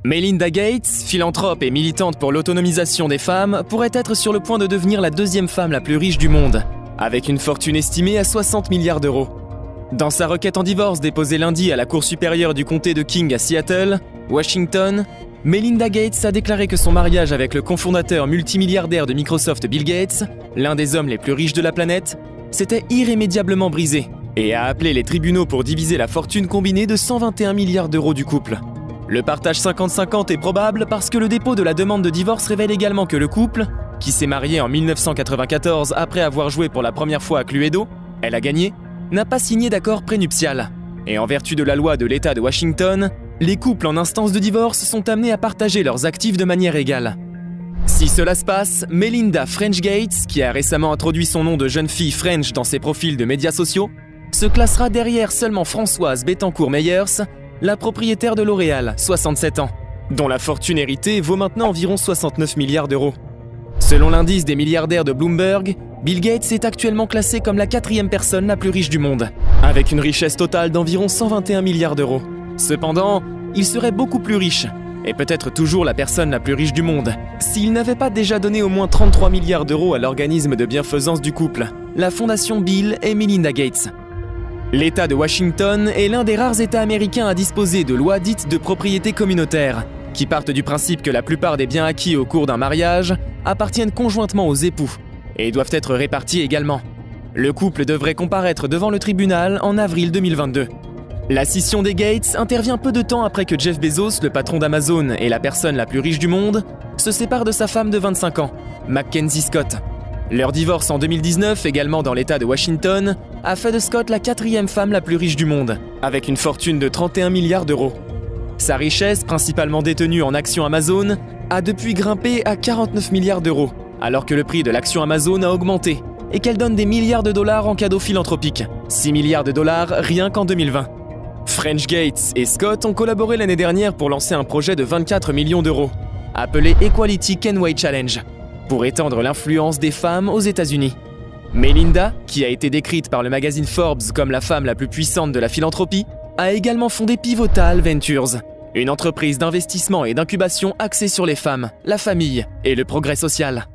Melinda Gates, philanthrope et militante pour l'autonomisation des femmes, pourrait être sur le point de devenir la deuxième femme la plus riche du monde, avec une fortune estimée à 60 milliards d'euros. Dans sa requête en divorce déposée lundi à la Cour supérieure du comté de King à Seattle, Washington, Melinda Gates a déclaré que son mariage avec le cofondateur multimilliardaire de Microsoft Bill Gates, l'un des hommes les plus riches de la planète, s'était irrémédiablement brisé et a appelé les tribunaux pour diviser la fortune combinée de 121 milliards d'euros du couple. Le partage 50-50 est probable parce que le dépôt de la demande de divorce révèle également que le couple, qui s'est marié en 1994 après avoir joué pour la première fois à Cluedo, elle a gagné, n'a pas signé d'accord prénuptial. Et en vertu de la loi de l'État de Washington, les couples en instance de divorce sont amenés à partager leurs actifs de manière égale. Si cela se passe, Melinda French Gates, qui a récemment introduit son nom de jeune fille French dans ses profils de médias sociaux, se classera derrière seulement Françoise Bettencourt-Meyers, la propriétaire de L'Oréal, 67 ans, dont la fortune héritée vaut maintenant environ 69 milliards d'euros. Selon l'indice des milliardaires de Bloomberg, Bill Gates est actuellement classé comme la 4e personne la plus riche du monde, avec une richesse totale d'environ 121 milliards d'euros. Cependant, il serait beaucoup plus riche, et peut-être toujours la personne la plus riche du monde, s'il n'avait pas déjà donné au moins 33 milliards d'euros à l'organisme de bienfaisance du couple, la fondation Bill et Melinda Gates. L'État de Washington est l'un des rares États américains à disposer de lois dites de propriété communautaire, qui partent du principe que la plupart des biens acquis au cours d'un mariage appartiennent conjointement aux époux et doivent être répartis également. Le couple devrait comparaître devant le tribunal en avril 2022. La scission des Gates intervient peu de temps après que Jeff Bezos, le patron d'Amazon et la personne la plus riche du monde, se sépare de sa femme de 25 ans, Mackenzie Scott. Leur divorce en 2019, également dans l'État de Washington, a fait de Scott la 4e femme la plus riche du monde, avec une fortune de 31 milliards d'euros. Sa richesse, principalement détenue en actions Amazon, a depuis grimpé à 49 milliards d'euros, alors que le prix de l'action Amazon a augmenté et qu'elle donne des milliards de dollars en cadeaux philanthropiques, 6 milliards de dollars rien qu'en 2020. French Gates et Scott ont collaboré l'année dernière pour lancer un projet de 24 millions d'euros, appelé Equality Kenway Challenge, pour étendre l'influence des femmes aux États-Unis. Melinda, qui a été décrite par le magazine Forbes comme la femme la plus puissante de la philanthropie, a également fondé Pivotal Ventures, une entreprise d'investissement et d'incubation axée sur les femmes, la famille et le progrès social.